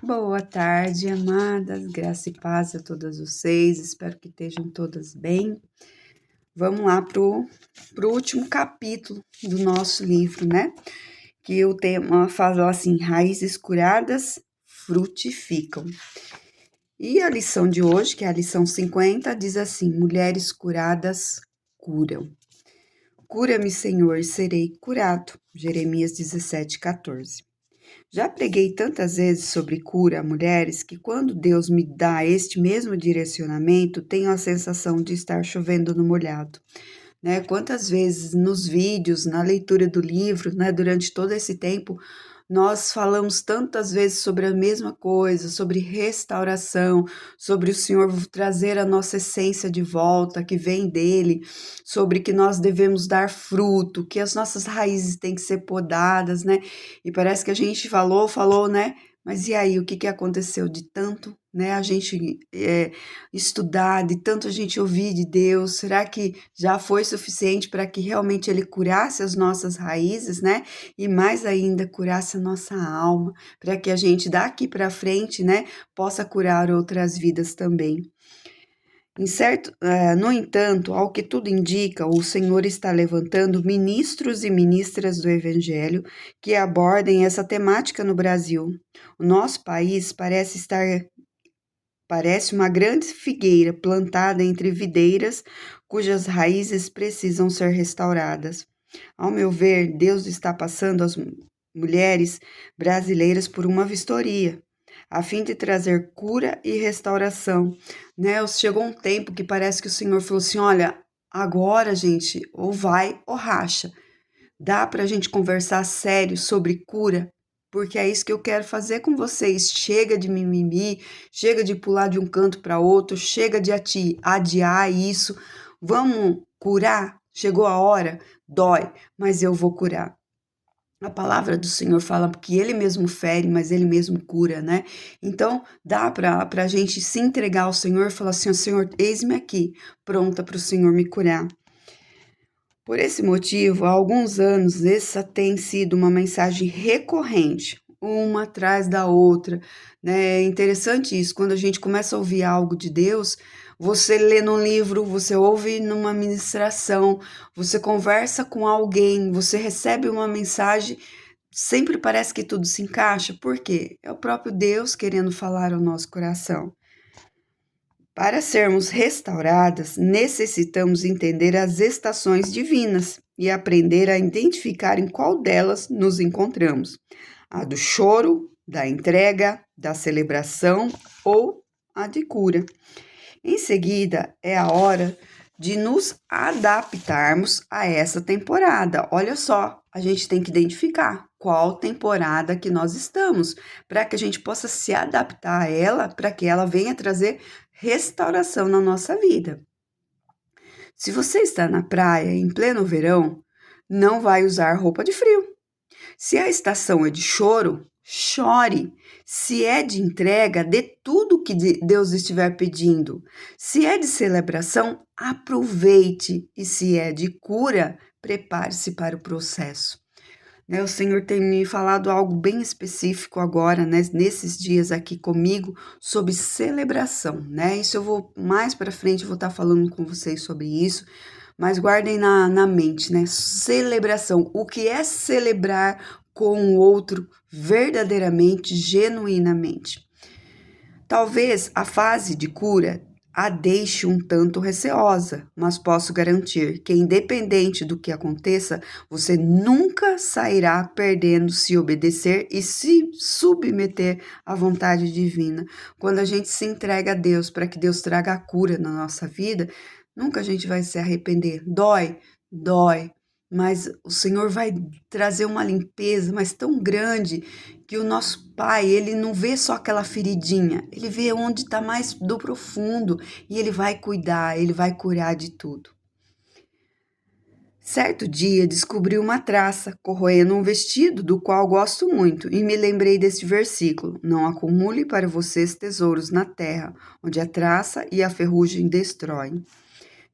Boa tarde, amadas, graça e paz a todas vocês, espero que estejam todas bem. Vamos lá pro último capítulo do nosso livro, né? Que o tema fala assim, raízes curadas frutificam. E a lição de hoje, que é a lição 50, diz assim, mulheres curadas curam. Cura-me, Senhor, serei curado. Jeremias 17:14. Já preguei tantas vezes sobre cura a mulheres que quando Deus me dá este mesmo direcionamento, tenho a sensação de estar chovendo no molhado. Né? Quantas vezes nos vídeos, na leitura do livro, né, durante todo esse tempo, nós falamos tantas vezes sobre a mesma coisa, sobre restauração, sobre o Senhor trazer a nossa essência de volta, que vem dele, sobre que nós devemos dar fruto, que as nossas raízes têm que ser podadas, né? E parece que a gente falou, né? Mas e aí, o que aconteceu de tanto, né? A gente estudar, de tanto a gente ouvir de Deus, será que já foi suficiente para que realmente Ele curasse as nossas raízes, né? E mais ainda curasse a nossa alma, para que a gente daqui para frente, né, possa curar outras vidas também. No entanto, ao que tudo indica, o Senhor está levantando ministros e ministras do Evangelho que abordem essa temática no Brasil. O nosso país parece uma grande figueira plantada entre videiras cujas raízes precisam ser restauradas. Ao meu ver, Deus está passando as mulheres brasileiras por uma vistoria, a fim de trazer cura e restauração. Né? Chegou um tempo que parece que o Senhor falou assim: olha, agora, gente, ou vai ou racha. Dá para a gente conversar sério sobre cura? Porque é isso que eu quero fazer com vocês. Chega de mimimi, chega de pular de um canto para outro, chega de adiar isso. Vamos curar? Chegou a hora? Dói, mas eu vou curar. A palavra do Senhor fala que Ele mesmo fere, mas Ele mesmo cura, né? Então, dá para a gente se entregar ao Senhor e falar assim, Senhor, eis-me aqui, pronta para o Senhor me curar. Por esse motivo, há alguns anos, essa tem sido uma mensagem recorrente, uma atrás da outra, né? É interessante isso, quando a gente começa a ouvir algo de Deus, você lê num livro, você ouve numa ministração, você conversa com alguém, você recebe uma mensagem, sempre parece que tudo se encaixa, por quê? É o próprio Deus querendo falar ao nosso coração. Para sermos restauradas, necessitamos entender as estações divinas e aprender a identificar em qual delas nos encontramos: a do choro, da entrega, da celebração ou a de cura. Em seguida, é a hora de nos adaptarmos a essa temporada. Olha só, a gente tem que identificar qual temporada que nós estamos, para que a gente possa se adaptar a ela, para que ela venha trazer restauração na nossa vida. Se você está na praia em pleno verão, não vai usar roupa de frio. Se a estação é de choro, chore. Se é de entrega, dê tudo que Deus estiver pedindo. Se é de celebração, aproveite. E se é de cura, prepare-se para o processo. Né, o Senhor tem me falado algo bem específico agora, né, nesses dias aqui comigo, sobre celebração, né? Isso eu vou mais para frente, eu vou estar falando com vocês sobre isso, mas guardem na mente, né? Celebração. O que é celebrar com o outro verdadeiramente, genuinamente? Talvez a fase de cura a deixe um tanto receosa, mas posso garantir que, independente do que aconteça, você nunca sairá perdendo se obedecer e se submeter à vontade divina. Quando a gente se entrega a Deus para que Deus traga a cura na nossa vida, nunca a gente vai se arrepender. Dói, dói, mas o Senhor vai trazer uma limpeza, mas tão grande que o nosso Pai, ele não vê só aquela feridinha, ele vê onde está mais do profundo e ele vai cuidar, ele vai curar de tudo. Certo dia descobri uma traça corroendo um vestido do qual gosto muito e me lembrei deste versículo: não acumule para vocês tesouros na terra, onde a traça e a ferrugem destroem.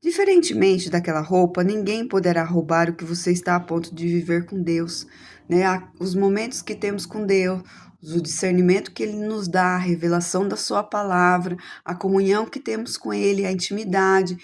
Diferentemente daquela roupa, ninguém poderá roubar o que você está a ponto de viver com Deus, né? Os momentos que temos com Deus, o discernimento que Ele nos dá, a revelação da Sua palavra, a comunhão que temos com Ele, a intimidade,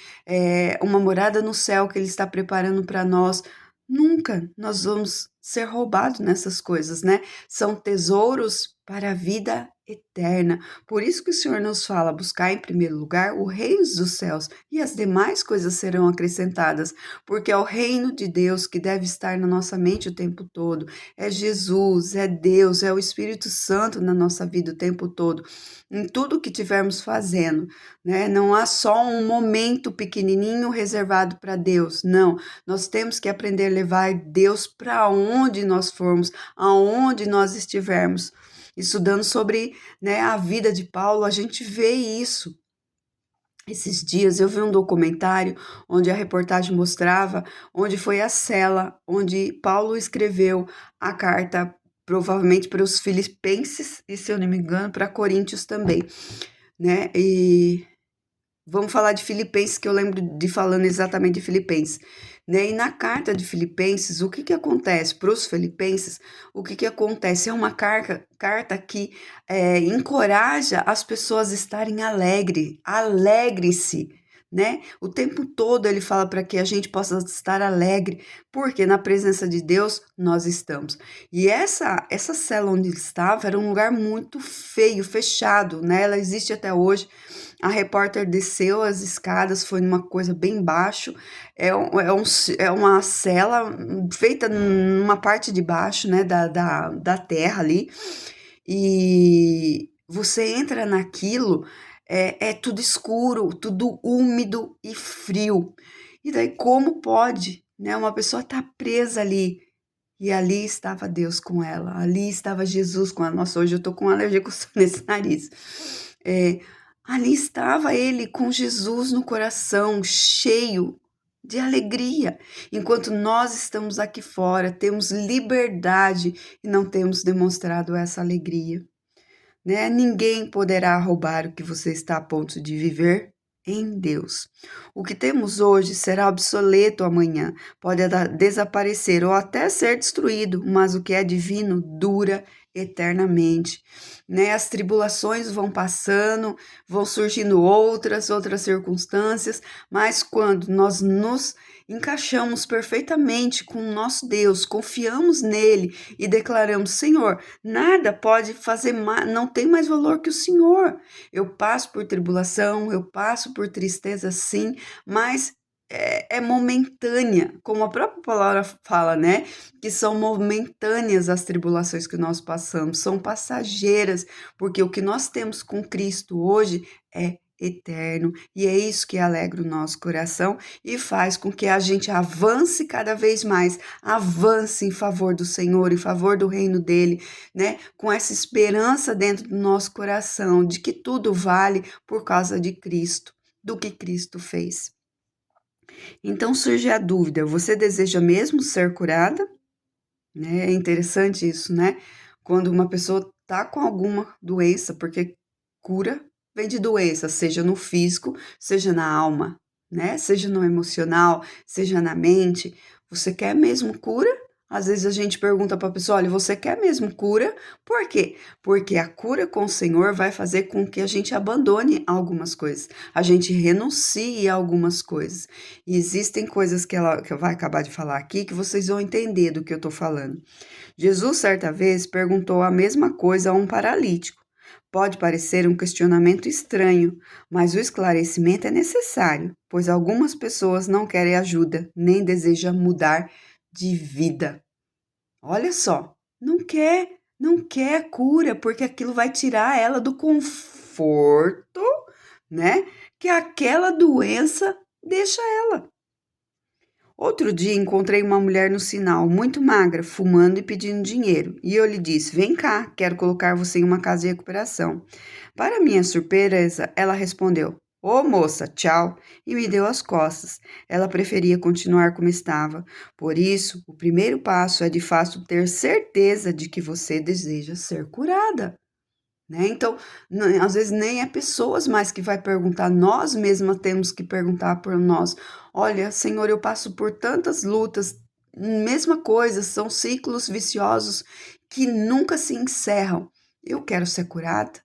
uma morada no céu que Ele está preparando para nós. Nunca nós vamos ser roubados nessas coisas, né? São tesouros para a vida eterna. Por isso que o Senhor nos fala: buscar em primeiro lugar o reino dos céus e as demais coisas serão acrescentadas, porque é o reino de Deus que deve estar na nossa mente o tempo todo. É Jesus, é Deus, é o Espírito Santo na nossa vida o tempo todo, em tudo que estivermos fazendo, né? Não há só um momento pequenininho reservado para Deus, não. Nós temos que aprender a levar Deus para onde nós formos, aonde nós estivermos. Estudando sobre, né, a vida de Paulo, a gente vê isso. Esses dias eu vi um documentário onde a reportagem mostrava onde foi a cela onde Paulo escreveu a carta, provavelmente para os filipenses e, se eu não me engano, para Coríntios também, né? E vamos falar de Filipenses, que eu lembro de falando exatamente de Filipenses, né? E na carta de Filipenses, o que que acontece para os filipenses? O que que acontece? É uma carta que encoraja as pessoas a estarem alegre-se, né? O tempo todo ele fala para que a gente possa estar alegre, porque na presença de Deus nós estamos. E essa cela onde ele estava era um lugar muito feio, fechado, né? Ela existe até hoje. A repórter desceu as escadas, foi numa coisa bem baixo, é uma cela feita numa parte de baixo, né, da terra ali, e você entra naquilo, é tudo escuro, tudo úmido e frio. E daí como pode, né, uma pessoa tá presa ali? E ali estava Deus com ela, ali estava Jesus com ela. Nossa, hoje eu tô com alergia nesse nariz. É, ali estava ele com Jesus no coração, cheio de alegria, enquanto nós estamos aqui fora, temos liberdade e não temos demonstrado essa alegria, né? Ninguém poderá roubar o que você está a ponto de viver em Deus. O que temos hoje será obsoleto amanhã, pode desaparecer ou até ser destruído, mas o que é divino dura eternamente, né? As tribulações vão passando, vão surgindo outras circunstâncias, mas quando nós nos encaixamos perfeitamente com o nosso Deus, confiamos nele e declaramos: Senhor, nada pode fazer mais, não tem mais valor que o Senhor. Eu passo por tribulação, eu passo por tristeza, sim, mas é momentânea, como a própria palavra fala, né? Que são momentâneas as tribulações que nós passamos, são passageiras, porque o que nós temos com Cristo hoje é eterno, e é isso que alegra o nosso coração e faz com que a gente avance cada vez mais, avance em favor do Senhor, em favor do reino dele, né? Com essa esperança dentro do nosso coração de que tudo vale por causa de Cristo, do que Cristo fez. Então surge a dúvida: você deseja mesmo ser curada? Né? É interessante isso, né? Quando uma pessoa tá com alguma doença, porque cura vem de doença, seja no físico, seja na alma, né? Seja no emocional, seja na mente. Você quer mesmo cura? Às vezes a gente pergunta para a pessoa: olha, você quer mesmo cura? Por quê? Porque a cura com o Senhor vai fazer com que a gente abandone algumas coisas, a gente renuncie a algumas coisas. E existem coisas que ela vai acabar de falar aqui que vocês vão entender do que eu estou falando. Jesus, certa vez, perguntou a mesma coisa a um paralítico. Pode parecer um questionamento estranho, mas o esclarecimento é necessário, pois algumas pessoas não querem ajuda, nem desejam mudar de vida. Olha só, não quer cura, porque aquilo vai tirar ela do conforto, né? Que aquela doença deixa ela. Outro dia encontrei uma mulher no sinal, muito magra, fumando e pedindo dinheiro. E eu lhe disse: Vem cá, quero colocar você em uma casa de recuperação. Para minha surpresa, ela respondeu: Ô moça, tchau, e me deu as costas. Ela preferia continuar como estava. Por isso, o primeiro passo é de fato ter certeza de que você deseja ser curada. Né? Então, às vezes nem é pessoas mais que vai perguntar, nós mesmas temos que perguntar por nós. Olha, Senhor, eu passo por tantas lutas, mesma coisa, são ciclos viciosos que nunca se encerram. Eu quero ser curada?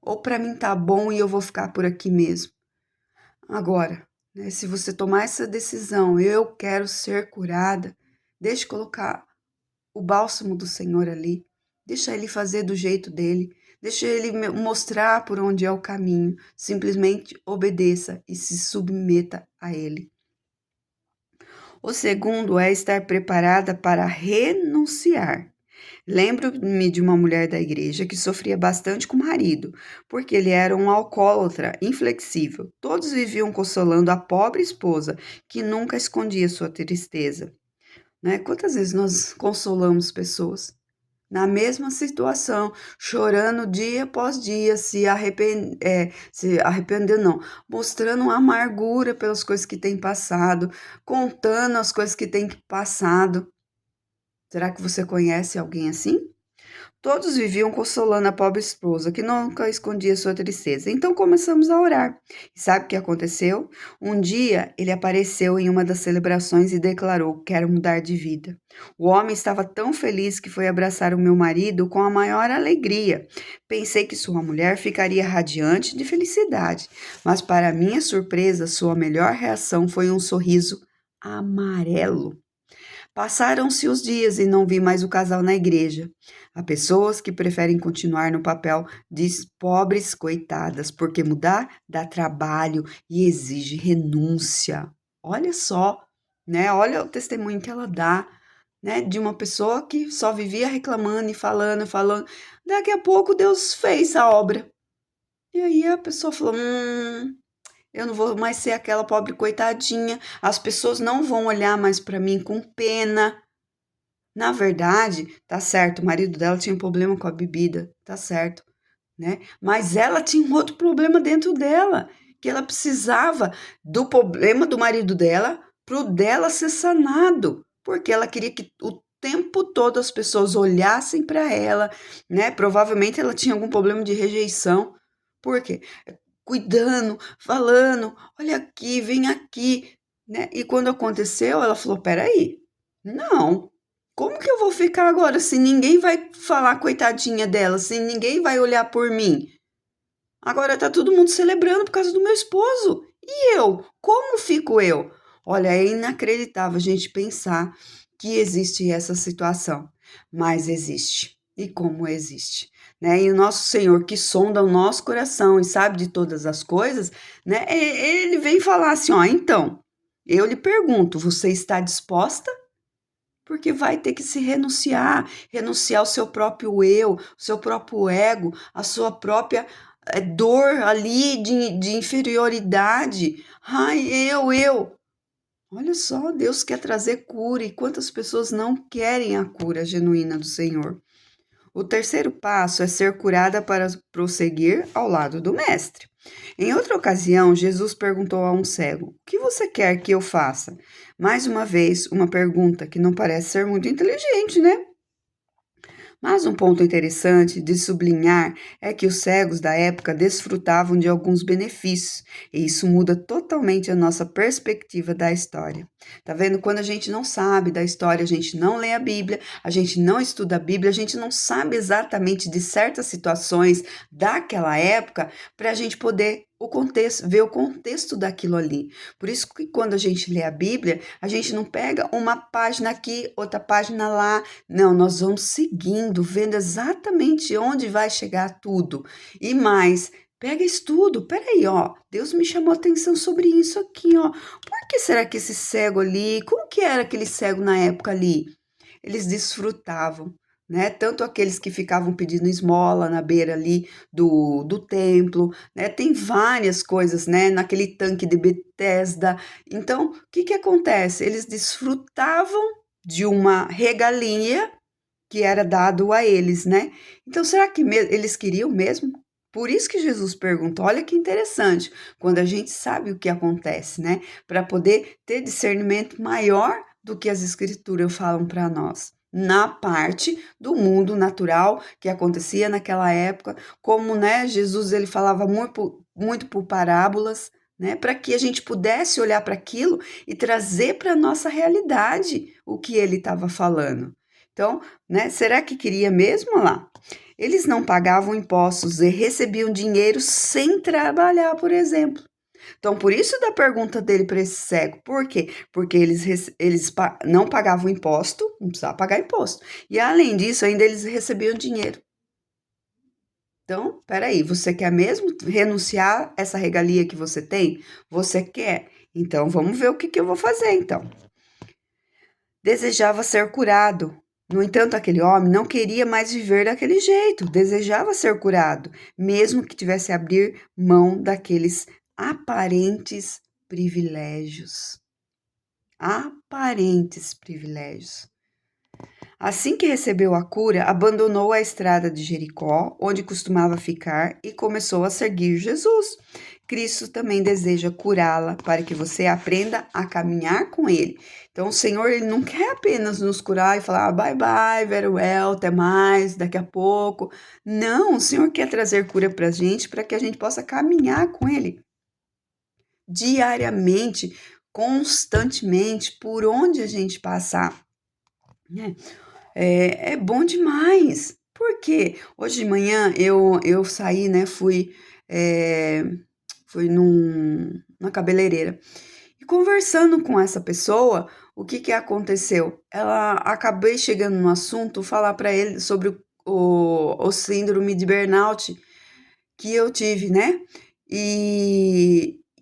Ou para mim tá bom e eu vou ficar por aqui mesmo? Agora, né, se você tomar essa decisão, eu quero ser curada, deixe colocar o bálsamo do Senhor ali, deixa ele fazer do jeito dele, deixa ele mostrar por onde é o caminho, simplesmente obedeça e se submeta a ele. O segundo é estar preparada para renunciar. Lembro-me de uma mulher da igreja que sofria bastante com o marido, porque ele era um alcoólatra inflexível. Todos viviam consolando a pobre esposa, que nunca escondia sua tristeza. Né? Quantas vezes nós consolamos pessoas na mesma situação, chorando dia após dia, se arrependendo não, mostrando uma amargura pelas coisas que tem passado, contando as coisas que tem passado. Será que você conhece alguém assim? Todos viviam consolando a pobre esposa, que nunca escondia sua tristeza. Então começamos a orar. E sabe o que aconteceu? Um dia ele apareceu em uma das celebrações e declarou: Quero mudar de vida. O homem estava tão feliz que foi abraçar o meu marido com a maior alegria. Pensei que sua mulher ficaria radiante de felicidade, mas, para minha surpresa, sua melhor reação foi um sorriso amarelo. Passaram-se os dias e não vi mais o casal na igreja. Há pessoas que preferem continuar no papel de pobres coitadas, porque mudar dá trabalho e exige renúncia. Olha só, né? Olha o testemunho que ela dá, né? De uma pessoa que só vivia reclamando e falando, falando. Daqui a pouco Deus fez a obra. E aí a pessoa falou: eu não vou mais ser aquela pobre coitadinha. As pessoas não vão olhar mais para mim com pena. Na verdade, tá certo, o marido dela tinha um problema com a bebida, tá certo, né? Mas ela tinha um outro problema dentro dela, que ela precisava do problema do marido dela pro dela ser sanado, porque ela queria que o tempo todo as pessoas olhassem para ela, né? Provavelmente ela tinha algum problema de rejeição. Por quê? Cuidando, falando, olha aqui, vem aqui, né? E quando aconteceu, ela falou: peraí, não, como que eu vou ficar agora se ninguém vai falar coitadinha dela, se ninguém vai olhar por mim? Agora tá todo mundo celebrando por causa do meu esposo. E eu? Como fico eu? Olha, é inacreditável a gente pensar que existe essa situação, mas existe. E como existe, né? E o nosso Senhor que sonda o nosso coração e sabe de todas as coisas, né? Ele vem falar assim, ó, então, eu lhe pergunto, você está disposta? Porque vai ter que se renunciar ao seu próprio eu, o seu próprio ego, a sua própria dor ali de inferioridade. Ai, eu. Olha só, Deus quer trazer cura e quantas pessoas não querem a cura genuína do Senhor. O terceiro passo é ser curada para prosseguir ao lado do Mestre. Em outra ocasião, Jesus perguntou a um cego: O que você quer que eu faça? Mais uma vez, uma pergunta que não parece ser muito inteligente, né? Mas um ponto interessante de sublinhar é que os cegos da época desfrutavam de alguns benefícios, e isso muda totalmente a nossa perspectiva da história. Tá vendo? Quando a gente não sabe da história, a gente não lê a Bíblia, a gente não estuda a Bíblia, a gente não sabe exatamente de certas situações daquela época para a gente poder o contexto, ver o contexto daquilo ali. Por isso que quando a gente lê a Bíblia, a gente não pega uma página aqui, outra página lá, não, nós vamos seguindo, vendo exatamente onde vai chegar tudo. E mais, pega estudo. Peraí, ó, Deus me chamou a atenção sobre isso aqui, ó. Por que será que esse cego ali, como que era aquele cego na época ali? Eles desfrutavam, né? Tanto aqueles que ficavam pedindo esmola na beira ali do templo, né? Tem várias coisas, né? Naquele tanque de Betesda. Então, o que que acontece? Eles desfrutavam de uma regalia que era dado a eles, né? Então, será que eles queriam mesmo? Por isso que Jesus pergunta, olha que interessante, quando a gente sabe o que acontece, né? Para poder ter discernimento maior do que as escrituras falam para nós. Na parte do mundo natural que acontecia naquela época, como, né, Jesus ele falava muito por parábolas, né, para que a gente pudesse olhar para aquilo e trazer para a nossa realidade o que ele estava falando. Então, né, será que queria mesmo lá? Eles não pagavam impostos e recebiam dinheiro sem trabalhar, por exemplo. Então, por isso da pergunta dele para esse cego. Por quê? Porque eles não pagavam imposto, não precisava pagar imposto. E além disso, ainda eles recebiam dinheiro. Então, peraí, você quer mesmo renunciar a essa regalia que você tem? Você quer? Então, vamos ver o que eu vou fazer, então. Desejava ser curado. No entanto, aquele homem não queria mais viver daquele jeito, desejava ser curado, mesmo que tivesse a abrir mão daqueles aparentes privilégios. Aparentes privilégios. Assim que recebeu a cura, abandonou a estrada de Jericó, onde costumava ficar, e começou a seguir Jesus. Cristo também deseja curá-la para que você aprenda a caminhar com Ele. Então, o Senhor, Ele não quer apenas nos curar e falar bye bye, very well, até mais, daqui a pouco. Não, o Senhor quer trazer cura para a gente, para que a gente possa caminhar com Ele diariamente, constantemente, por onde a gente passar, né? É bom demais. Por quê? Hoje de manhã eu saí, né? Fui na cabeleireira. E conversando com essa pessoa, o que que aconteceu? Acabei chegando no assunto, falar para ele sobre o síndrome de burnout que eu tive, né?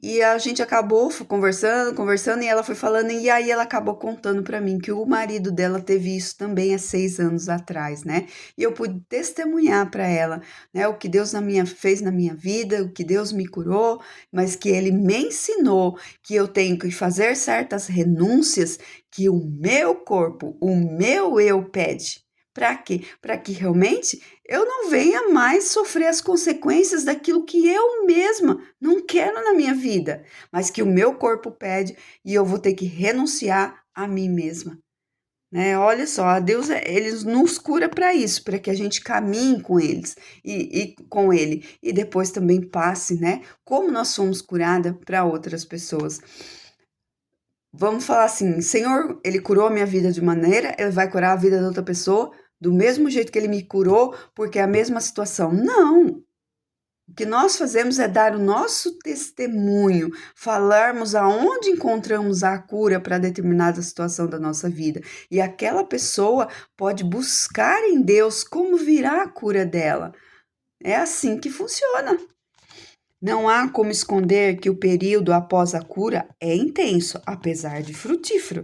E a gente acabou conversando, conversando, e ela foi falando, e aí ela acabou contando para mim que o marido dela teve isso também há 6 anos atrás, né? E eu pude testemunhar para ela, né, o que Deus fez na minha vida, o que Deus me curou, mas que Ele me ensinou que eu tenho que fazer certas renúncias que o meu corpo, o meu eu pede. Para quê? Para que realmente eu não venha mais sofrer as consequências daquilo que eu mesma não quero na minha vida, mas que o meu corpo pede e eu vou ter que renunciar a mim mesma. Né? Olha só, a Deus, ele nos cura para isso, para que a gente caminhe com eles e com ele, e depois também passe, né? Como nós somos curadas para outras pessoas. Vamos falar assim, Senhor, Ele curou a minha vida de maneira, Ele vai curar a vida da outra pessoa do mesmo jeito que Ele me curou, porque é a mesma situação. Não! O que nós fazemos é dar o nosso testemunho, falarmos aonde encontramos a cura para determinada situação da nossa vida. E aquela pessoa pode buscar em Deus como virá a cura dela. É assim que funciona. Não há como esconder que o período após a cura é intenso, apesar de frutífero.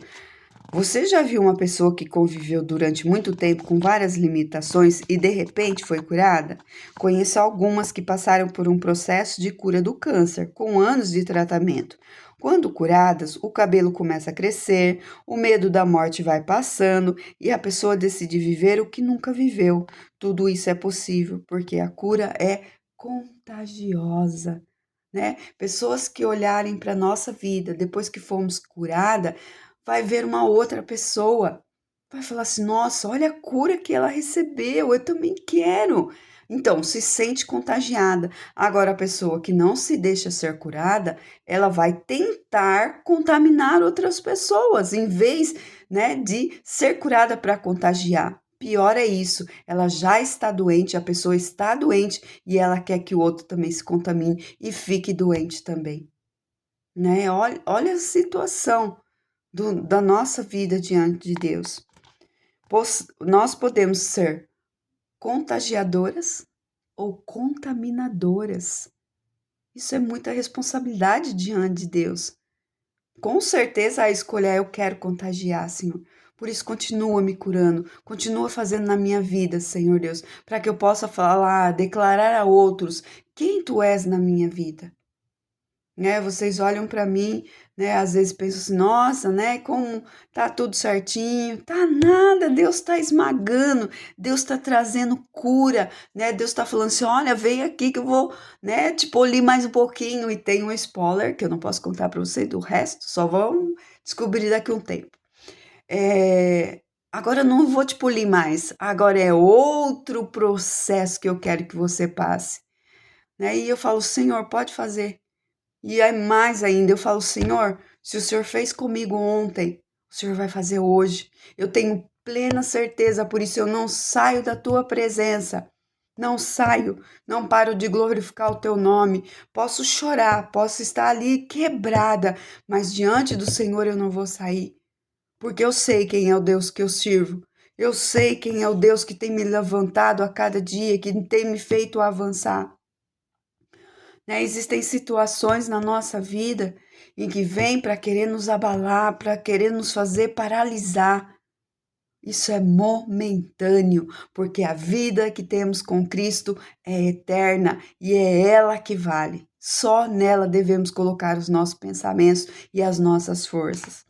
Você já viu uma pessoa que conviveu durante muito tempo com várias limitações e de repente foi curada? Conheço algumas que passaram por um processo de cura do câncer, com anos de tratamento. Quando curadas, o cabelo começa a crescer, o medo da morte vai passando e a pessoa decide viver o que nunca viveu. Tudo isso é possível porque a cura é contagiosa, né? Pessoas que olharem para a nossa vida depois que fomos curadas, vai ver uma outra pessoa, vai falar assim: nossa, olha a cura que ela recebeu, eu também quero. Então, se sente contagiada. Agora, a pessoa que não se deixa ser curada, ela vai tentar contaminar outras pessoas, em vez, né, de ser curada para contagiar. Pior é isso, ela já está doente, a pessoa está doente e ela quer que o outro também se contamine e fique doente também, né? Olha a situação da nossa vida diante de Deus. Nós podemos ser contagiadoras ou contaminadoras. Isso é muita responsabilidade diante de Deus. Com certeza a escolha é: eu quero contagiar, Senhor. Por isso, continua me curando, continua fazendo na minha vida, Senhor Deus, para que eu possa falar, declarar a outros quem Tu és na minha vida. Né, vocês olham para mim, né, às vezes pensam assim: nossa, né, como tá tudo certinho. Tá nada, Deus está esmagando, Deus está trazendo cura, né, Deus está falando assim: olha, vem aqui que eu vou, né, te polir mais um pouquinho. E tem um spoiler que eu não posso contar para vocês do resto, só vão descobrir daqui a um tempo. Agora eu não vou te polir mais, agora é outro processo que eu quero que você passe, né, e eu falo: Senhor, pode fazer. E aí, mais ainda, eu falo: Senhor, se o Senhor fez comigo ontem, o Senhor vai fazer hoje. Eu tenho plena certeza, por isso eu não saio da tua presença. Não saio, não paro de glorificar o teu nome. Posso chorar, posso estar ali quebrada, mas diante do Senhor eu não vou sair, porque eu sei quem é o Deus que eu sirvo. Eu sei quem é o Deus que tem me levantado a cada dia, que tem me feito avançar. Né? Existem situações na nossa vida em que vem para querer nos abalar, para querer nos fazer paralisar. Isso é momentâneo, porque a vida que temos com Cristo é eterna e é ela que vale. Só nela devemos colocar os nossos pensamentos e as nossas forças.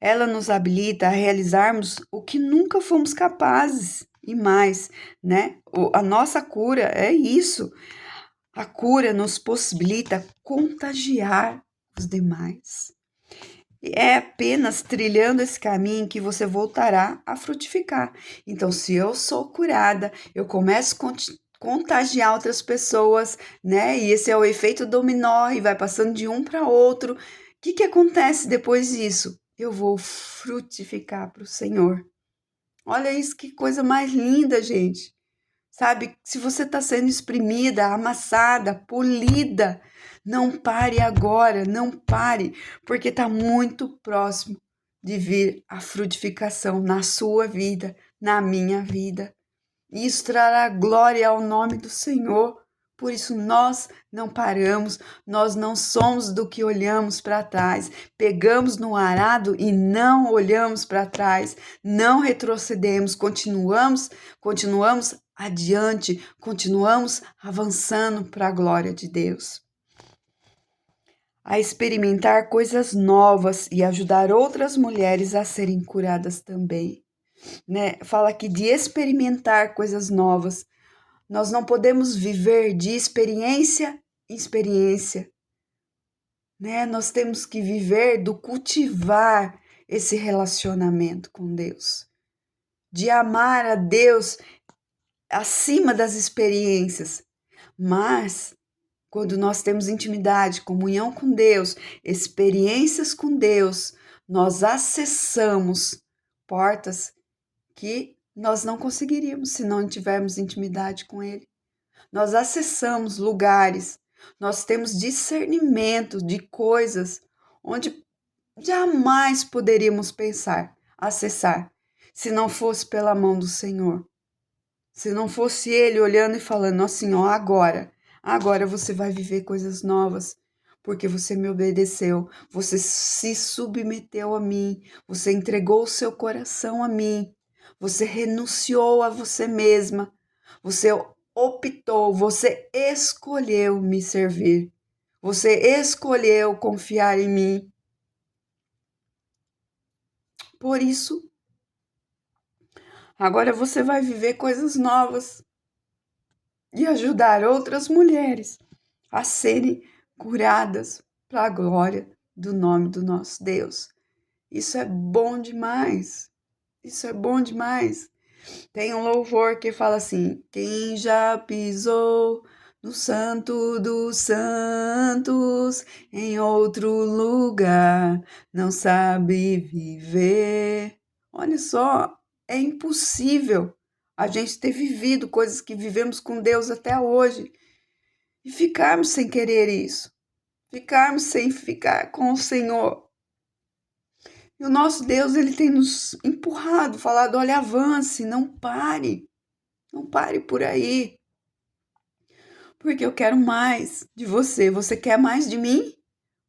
Ela nos habilita a realizarmos o que nunca fomos capazes e mais, né? A nossa cura é isso. A cura nos possibilita contagiar os demais. É apenas trilhando esse caminho que você voltará a frutificar. Então, se eu sou curada, eu começo a contagiar outras pessoas, né? E esse é o efeito dominó e vai passando de um para outro. O que acontece depois disso? Eu vou frutificar para o Senhor. Olha isso, que coisa mais linda, gente. Sabe, se você está sendo exprimida, amassada, polida, não pare agora, não pare, porque está muito próximo de vir a frutificação na sua vida, na minha vida. Isso trará glória ao nome do Senhor. Por isso nós não paramos, nós não somos do que olhamos para trás. Pegamos no arado e não olhamos para trás, não retrocedemos, continuamos adiante, continuamos avançando para a glória de Deus. A experimentar coisas novas e ajudar outras mulheres a serem curadas também. Né? Fala aqui de experimentar coisas novas. Nós não podemos viver de experiência em experiência, né? Nós temos que viver do cultivar esse relacionamento com Deus, de amar a Deus acima das experiências. Mas quando nós temos intimidade, comunhão com Deus, experiências com Deus, nós acessamos portas que nós não conseguiríamos se não tivermos intimidade com Ele. Nós acessamos lugares, nós temos discernimento de coisas onde jamais poderíamos pensar, acessar, se não fosse pela mão do Senhor. Se não fosse Ele olhando e falando assim, ó, agora você vai viver coisas novas, porque você me obedeceu, você se submeteu a mim, você entregou o seu coração a mim, você renunciou a você mesma, você optou, você escolheu me servir, você escolheu confiar em mim. Por isso, agora você vai viver coisas novas e ajudar outras mulheres a serem curadas para a glória do nome do nosso Deus. Isso é bom demais. Isso é bom demais. Tem um louvor que fala assim: quem já pisou no Santo dos Santos em outro lugar não sabe viver. Olha só, é impossível a gente ter vivido coisas que vivemos com Deus até hoje e ficarmos sem querer isso, ficarmos sem ficar com o Senhor. E o nosso Deus, ele tem nos empurrado, falado, olha, avance, não pare por aí, porque eu quero mais de você. Você quer mais de mim?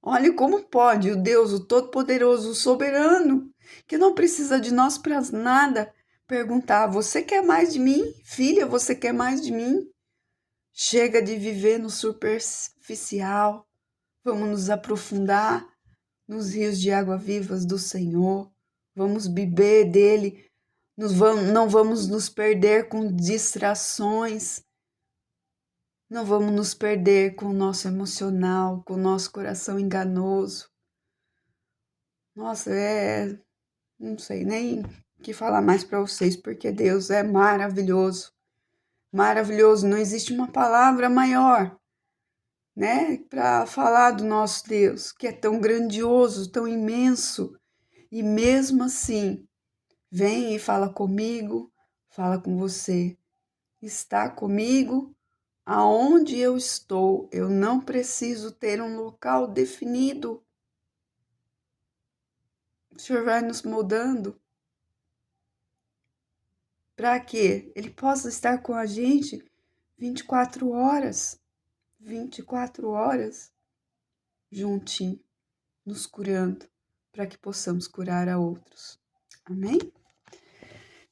Olha como pode o Deus, o Todo-Poderoso, o Soberano, que não precisa de nós para nada, perguntar, você quer mais de mim? Filha, você quer mais de mim? Chega de viver no superficial, vamos nos aprofundar nos rios de água vivas do Senhor, vamos beber dele, não vamos nos perder com distrações, não vamos nos perder com o nosso emocional, com o nosso coração enganoso. Nossa, não sei nem o que falar mais para vocês, porque Deus é maravilhoso, maravilhoso, não existe uma palavra maior, né, para falar do nosso Deus, que é tão grandioso, tão imenso, e mesmo assim Vem e fala comigo, fala com você. Está comigo aonde eu estou. Eu não preciso ter um local definido. O Senhor vai nos moldando para que Ele possa estar com a gente 24 horas. 24 horas juntinho, nos curando, para que possamos curar a outros. Amém?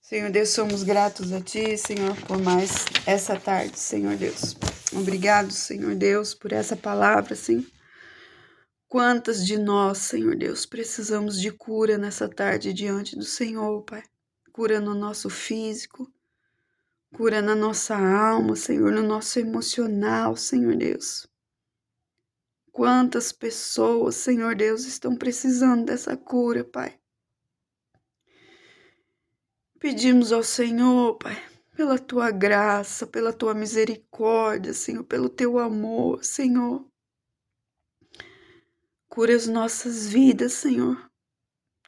Senhor Deus, somos gratos a Ti, Senhor, por mais essa tarde, Senhor Deus. Obrigado, Senhor Deus, por essa palavra, Senhor. Quantas de nós, Senhor Deus, precisamos de cura nessa tarde diante do Senhor, Pai. Cura no nosso físico, cura na nossa alma, Senhor, no nosso emocional, Senhor Deus. Quantas pessoas, Senhor Deus, estão precisando dessa cura, Pai. Pedimos ao Senhor, Pai, pela Tua graça, pela Tua misericórdia, Senhor, pelo Teu amor, Senhor. Cura as nossas vidas, Senhor.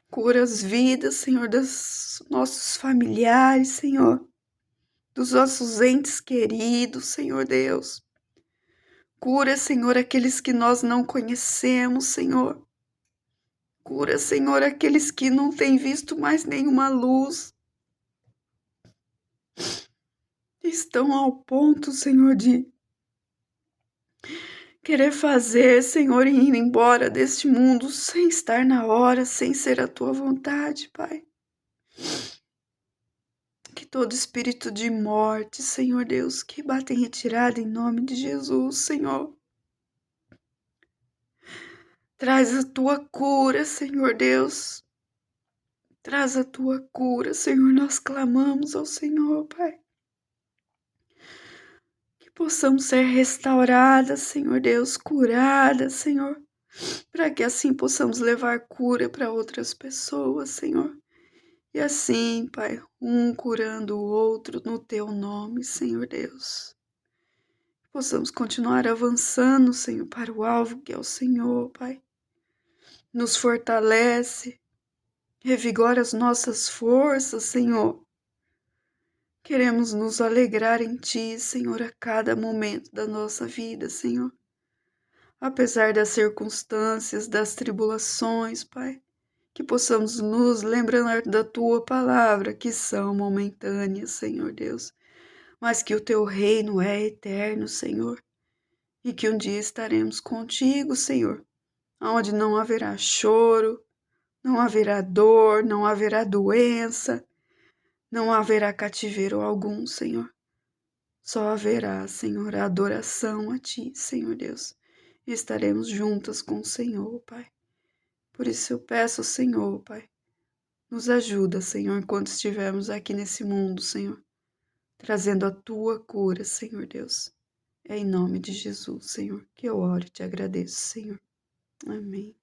Cura as vidas, Senhor, dos nossos familiares, Senhor. Dos nossos entes queridos, Senhor Deus. Cura, Senhor, aqueles que nós não conhecemos, Senhor. Cura, Senhor, aqueles que não têm visto mais nenhuma luz. Estão ao ponto, Senhor, de querer fazer, Senhor, e ir embora deste mundo sem estar na hora, sem ser a Tua vontade, Pai. Que todo espírito de morte, Senhor Deus, que bata em retirada em nome de Jesus, Senhor. Traz a Tua cura, Senhor Deus. Traz a Tua cura, Senhor. Nós clamamos ao Senhor, Pai. Que possamos ser restauradas, Senhor Deus, curadas, Senhor. Para que assim possamos levar cura para outras pessoas, Senhor. E assim, Pai, um curando o outro no Teu nome, Senhor Deus. Possamos continuar avançando, Senhor, para o alvo que é o Senhor, Pai. Nos fortalece, revigora as nossas forças, Senhor. Queremos nos alegrar em Ti, Senhor, a cada momento da nossa vida, Senhor. Apesar das circunstâncias, das tribulações, Pai, que possamos nos lembrar da Tua palavra, que são momentâneas, Senhor Deus, mas que o Teu reino é eterno, Senhor, e que um dia estaremos contigo, Senhor, onde não haverá choro, não haverá dor, não haverá doença, não haverá cativeiro algum, Senhor. Só haverá, Senhor, a adoração a Ti, Senhor Deus. E estaremos juntas com o Senhor, Pai. Por isso eu peço ao Senhor, Pai, nos ajuda, Senhor, enquanto estivermos aqui nesse mundo, Senhor, trazendo a Tua cura, Senhor Deus. É em nome de Jesus, Senhor, que eu oro e te agradeço, Senhor. Amém.